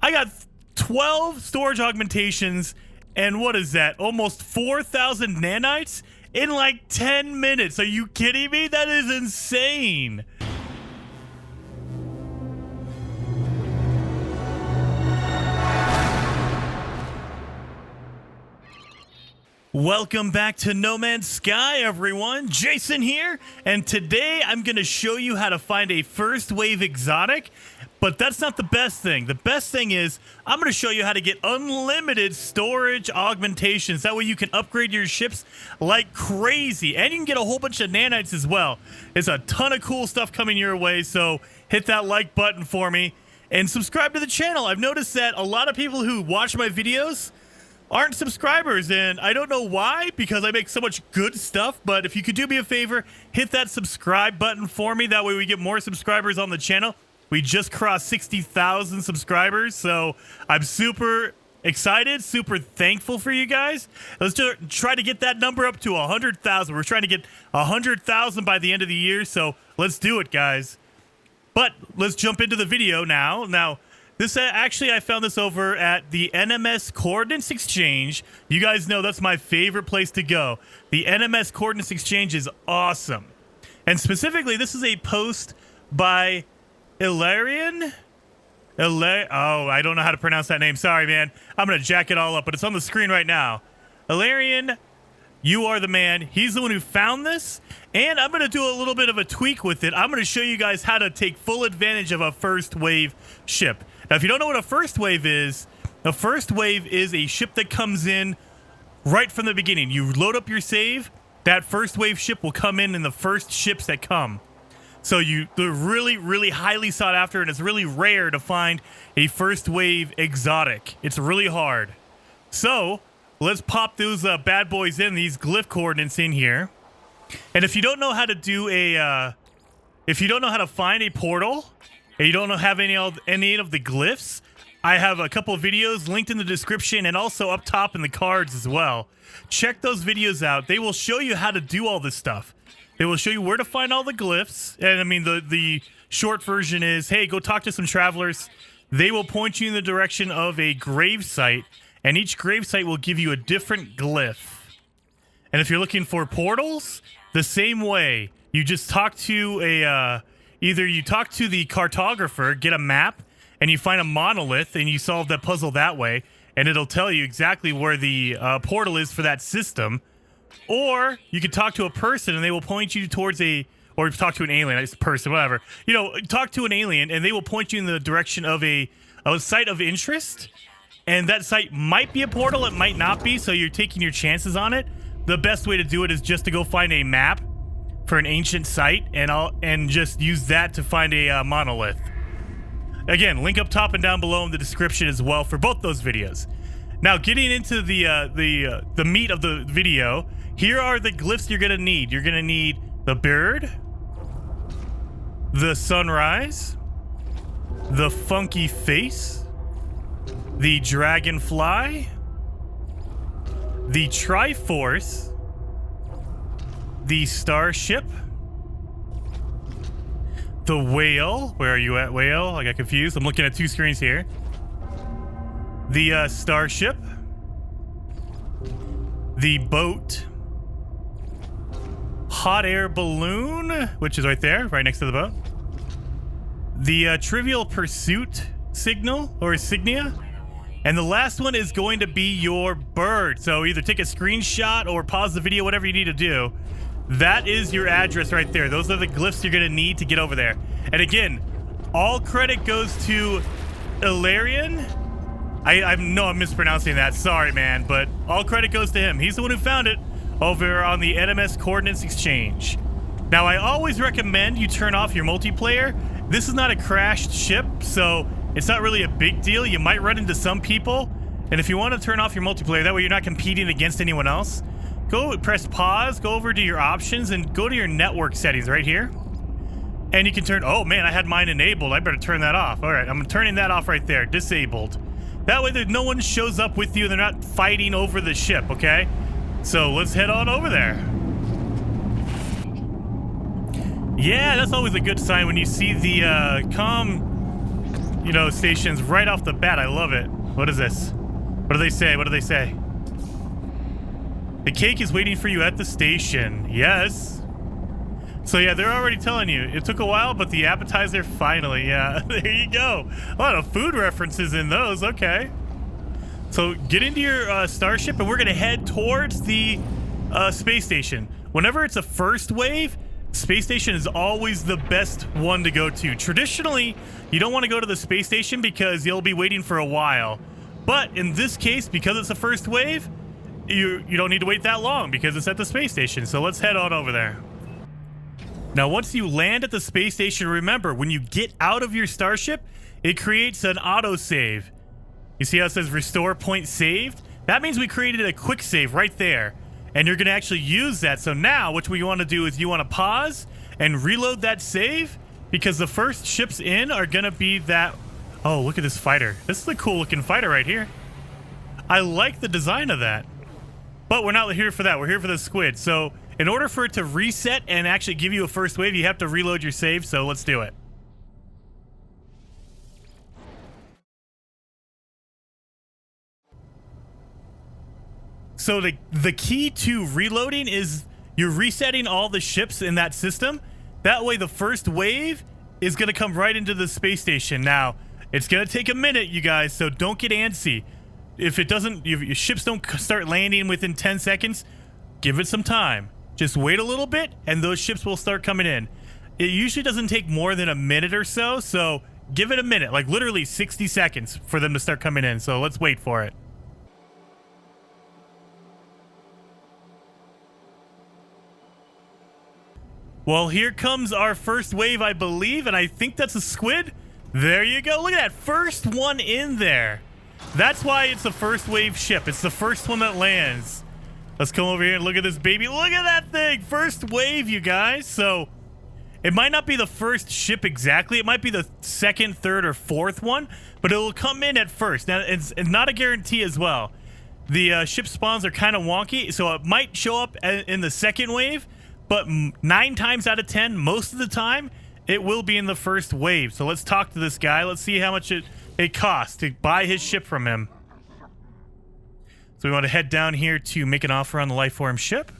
I got 12 storage augmentations, and what is that? Almost 4,000 nanites in like 10 minutes. Are you kidding me? That is insane. Welcome back to No Man's Sky, everyone. Jason here, and today I'm going to show you how to find a first wave exotic, but that's not the best thing. The best thing is I'm going to show you how to get unlimited storage augmentations. That way you can upgrade your ships like crazy, and you can get a whole bunch of nanites as well. There's a ton of cool stuff coming your way, so hit that like button for me and subscribe to the channel. I've noticed that a lot of people who watch my videos aren't subscribers, and I don't know why, because I make so much good stuff. But if you could do me a favor, hit that subscribe button for me. That way we get more subscribers on the channel. We just crossed 60,000 subscribers, so I'm super excited, super thankful for you guys. Let's try to get that number up to 100,000. We're trying to get 100,000 by the end of the year, so let's do it, guys. But let's jump into the video now. This actually, I found this over at the NMS Coordinates Exchange. You guys know that's my favorite place to go. The NMS Coordinates Exchange is awesome. And specifically, this is a post by Ilarian. Oh, I don't know how to pronounce that name. Sorry, man. I'm going to jack it all up, but it's on the screen right now. Ilarian, you are the man. He's the one who found this. And I'm going to do a little bit of a tweak with it. I'm going to show you guys how to take full advantage of a first wave ship. Now, if you don't know what a first wave is a ship that comes in right from the beginning. You load up your save, that first wave ship will come in the first ships that come. So they're really, really highly sought after, and it's really rare to find a first wave exotic. It's really hard. So let's pop those bad boys in, these glyph coordinates in here. And if you don't know how to do if you don't know how to find a portal, and you don't have any of the glyphs, I have a couple of videos linked in the description and also up top in the cards as well. Check those videos out. They will show you how to do all this stuff. They will show you where to find all the glyphs. And I mean, the short version is, hey, go talk to some travelers. They will point you in the direction of a grave site, and each grave site will give you a different glyph. And if you're looking for portals, the same way. You just talk to either you talk to the cartographer, get a map, and you find a monolith, and you solve that puzzle that way, and it'll tell you exactly where the portal is for that system. Or you could talk to a person, and they will point you towards or talk to an alien, it's a person, whatever. You know, talk to an alien, and they will point you in the direction of a site of interest, and that site might be a portal, it might not be, so you're taking your chances on it. The best way to do it is just to go find a map for an ancient site, and just use that to find a monolith. Again, link up top and down below in the description as well for both those videos. Now, getting into the meat of the video, here are the glyphs you're gonna need. You're gonna need the bird, the sunrise, the funky face, the dragonfly, the Triforce, the starship, the whale. Where are you at, whale? I got confused. I'm looking at two screens here. The starship, the boat, hot air balloon, which is right there, right next to the boat, the trivial pursuit signal or insignia, and the last one is going to be your bird. So either take a screenshot or pause the video, whatever you need to do. That is your address right there. Those are the glyphs you're going to need to get over there. And again, all credit goes to Ilarian. I know I'm mispronouncing that. Sorry, man. But all credit goes to him. He's the one who found it over on the NMS Coordinates Exchange. Now, I always recommend you turn off your multiplayer. This is not a crashed ship, so it's not really a big deal. You might run into some people. And if you want to turn off your multiplayer, that way you're not competing against anyone else, go press pause, go over to your options, and go to your network settings right here. And you can turn, oh man, I had mine enabled. I better turn that off. All right, I'm turning that off right there, disabled. That way no one shows up with you. They're not fighting over the ship, okay? So let's head on over there. Yeah, that's always a good sign when you see the you know, stations right off the bat. I love it. What is this? What do they say? What do they say? The cake is waiting for you at the station. Yes. So yeah, they're already telling you. It took a while, but the appetizer finally. Yeah, there you go. A lot of food references in those. Okay. So get into your starship, and we're going to head towards the space station. Whenever it's a first wave, space station is always the best one to go to. Traditionally, you don't want to go to the space station because you'll be waiting for a while. But in this case, because it's a first wave, you don't need to wait that long because it's at the space station. So let's head on over there. Now, once you land at the space station, remember, when you get out of your starship, it creates an autosave. You see how it says restore point saved? That means we created a quick save right there. And you're going to actually use that. So now what we want to do is you want to pause and reload that save because the first ships in are going to be that... Oh, look at this fighter. This is a cool looking fighter right here. I like the design of that. But we're not here for that. We're here for the squid. So in order for it to reset and actually give you a first wave, you have to reload your save. So let's do it. So the key to reloading is you're resetting all the ships in that system. That way the first wave is going to come right into the space station. Now, it's going to take a minute, you guys, so don't get antsy. If your ships don't start landing within 10 seconds, give it some time. Just wait a little bit, and those ships will start coming in. It usually doesn't take more than a minute or so, so give it a minute, like literally 60 seconds for them to start coming in. So let's wait for it. Well, here comes our first wave, I believe, and I think that's a squid. There you go. Look at that. First one in there. That's why it's the first wave ship. It's the first one that lands. Let's come over here and look at this baby. Look at that thing. First wave, you guys. So it might not be the first ship exactly. It might be the second, third, or fourth one, but it will come in at first. Now, it's not a guarantee as well. The ship spawns are kind of wonky, so it might show up in the second wave, but 9 times out of 10, most of the time, it will be in the first wave. So let's talk to this guy. Let's see how much it costs to buy his ship from him. So we want to head down here to make an offer on the lifeform ship.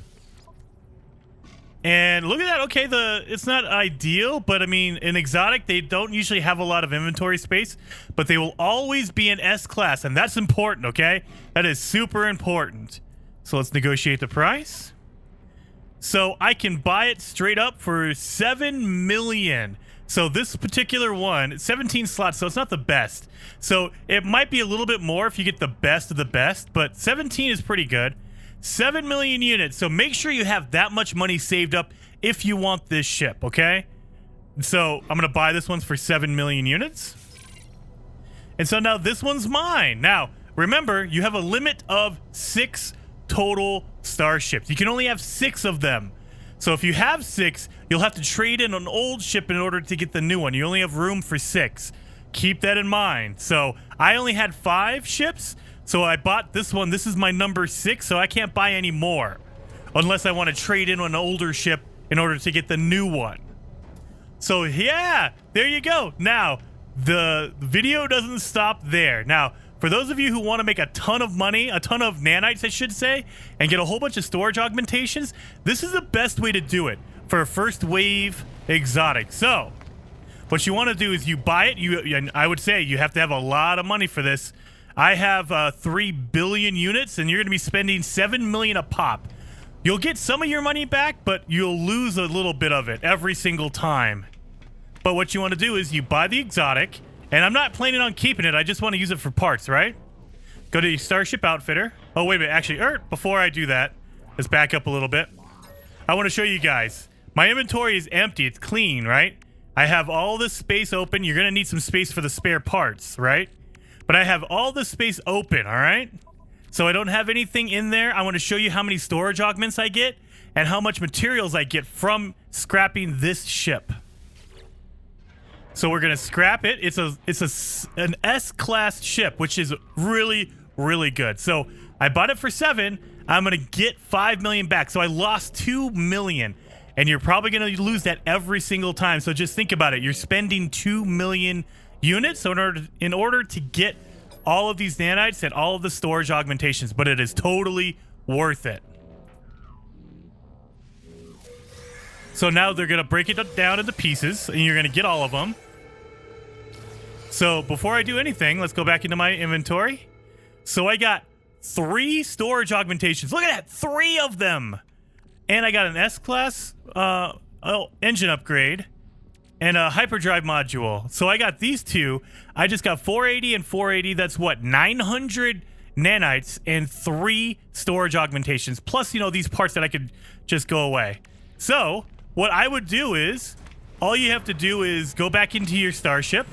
And look at that. Okay, it's not ideal, but I mean, in exotic, they don't usually have a lot of inventory space, but they will always be in S class, and that's important, okay? That is super important. So let's negotiate the price. So I can buy it straight up for 7 million. So this particular one, it's 17 slots, so it's not the best. So it might be a little bit more if you get the best of the best, but 17 is pretty good. 7 million units. So make sure you have that much money saved up if you want this ship, okay? So I'm going to buy this one for 7 million units. And so now this one's mine. Now, remember, you have a limit of 6 total starships. You can only have 6 of them. So if you have 6, you'll have to trade in an old ship in order to get the new one. You only have room for 6. Keep that in mind. So I only had 5 ships, so I bought this one. This is my number 6, so I can't buy any more unless I want to trade in an older ship in order to get the new one. So yeah, there you go. Now, the video doesn't stop there. Now, for those of you who want to make a ton of money, a ton of nanites, I should say, and get a whole bunch of storage augmentations, this is the best way to do it for a first wave exotic. So what you want to do is you buy it. I would say you have to have a lot of money for this. I have 3 billion units, and you're going to be spending 7 million a pop. You'll get some of your money back, but you'll lose a little bit of it every single time. But what you want to do is you buy the exotic. And I'm not planning on keeping it. I just want to use it for parts, right? Go to your Starship Outfitter. Oh, wait a minute. Actually, before I do that, let's back up a little bit. I want to show you guys. My inventory is empty. It's clean, right? I have all this space open. You're going to need some space for the spare parts, right? But I have all this space open, all right? So I don't have anything in there. I want to show you how many storage augments I get and how much materials I get from scrapping this ship. So we're gonna scrap it. It's an S-class ship, which is really, really good. So I bought it for 7. I'm gonna get 5 million back. So I lost 2 million, and you're probably gonna lose that every single time. So just think about it. You're spending 2 million units in order to get all of these nanites and all of the storage augmentations, but it is totally worth it. So now they're going to break it down into pieces, and you're going to get all of them. So before I do anything, let's go back into my inventory. So I got 3 storage augmentations. Look at that, 3 of them. And I got an S-Class engine upgrade and a hyperdrive module. So I got these 2. I just got 480 and 480. That's what, 900 nanites and 3 storage augmentations. Plus, you know, these parts that I could just go away. So what I would do is, all you have to do is go back into your starship.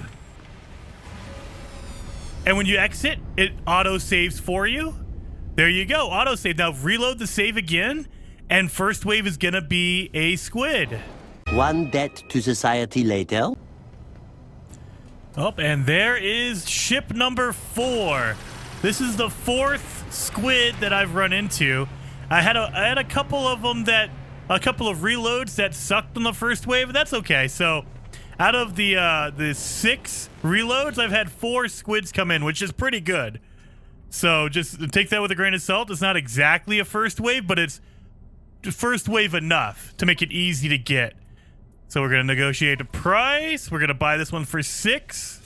And when you exit, it auto-saves for you. There you go, auto-save. Now reload the save again, and first wave is gonna be a squid. One debt to society later. Oh, and there is ship number 4. This is the 4th squid that I've run into. I had a couple of them a couple of reloads that sucked on the first wave, but that's okay. So out of the 6 reloads, I've had 4 squids come in, which is pretty good. So just take that with a grain of salt. It's not exactly a first wave, but it's first wave enough to make it easy to get. So we're going to negotiate a price. We're going to buy this one for 6.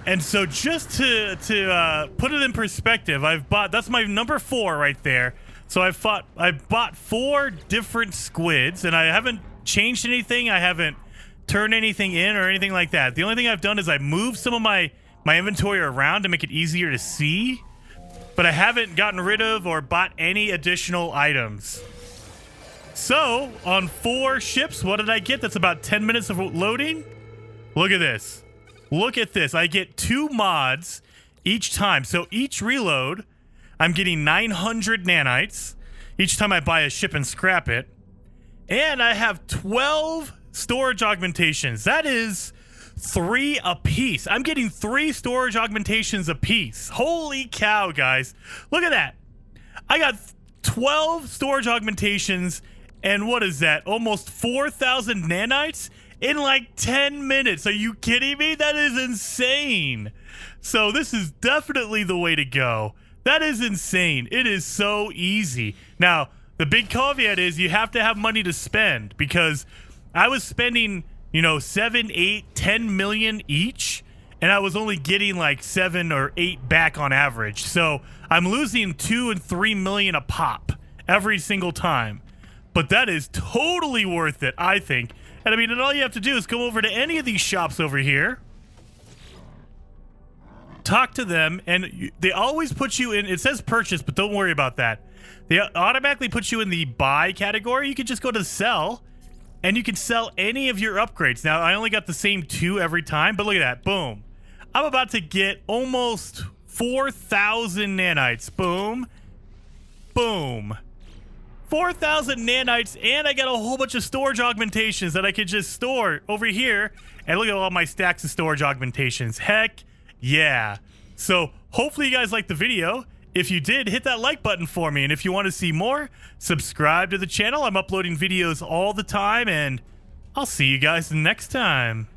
And so just to put it in perspective, that's my number 4 right there. So I bought 4 different squids, and I haven't changed anything. I haven't turned anything in or anything like that. The only thing I've done is I moved some of my inventory around to make it easier to see, but I haven't gotten rid of or bought any additional items. So on 4 ships, what did I get? That's about 10 minutes of loading. Look at this. Look at this. I get 2 mods each time. So each reload, I'm getting 900 nanites each time I buy a ship and scrap it. And I have 12 storage augmentations. That is 3 a piece. I'm getting 3 storage augmentations a piece. Holy cow, guys. Look at that. I got 12 storage augmentations, and what is that? Almost 4,000 nanites in like 10 minutes. Are you kidding me? That is insane. So this is definitely the way to go. That is insane. It is so easy. Now, the big caveat is you have to have money to spend, because I was spending, you know, 7, 8, 10 million each, and I was only getting like 7 or 8 back on average. So I'm losing 2 and 3 million a pop every single time. But that is totally worth it, I think. And I mean, and all you have to do is go over to any of these shops over here, talk to them, and they always put you in, it says purchase, but don't worry about that. They automatically put you in the buy category. You can just go to sell, and you can sell any of your upgrades. Now, I only got the same 2 every time, but look at that. Boom. I'm about to get almost 4,000 nanites. Boom. Boom. 4,000 nanites, and I got a whole bunch of storage augmentations that I could just store over here. And look at all my stacks of storage augmentations. Heck yeah. So hopefully you guys liked the video. If you did, hit that like button for me. And if you want to see more, subscribe to the channel. I'm uploading videos all the time, and I'll see you guys next time.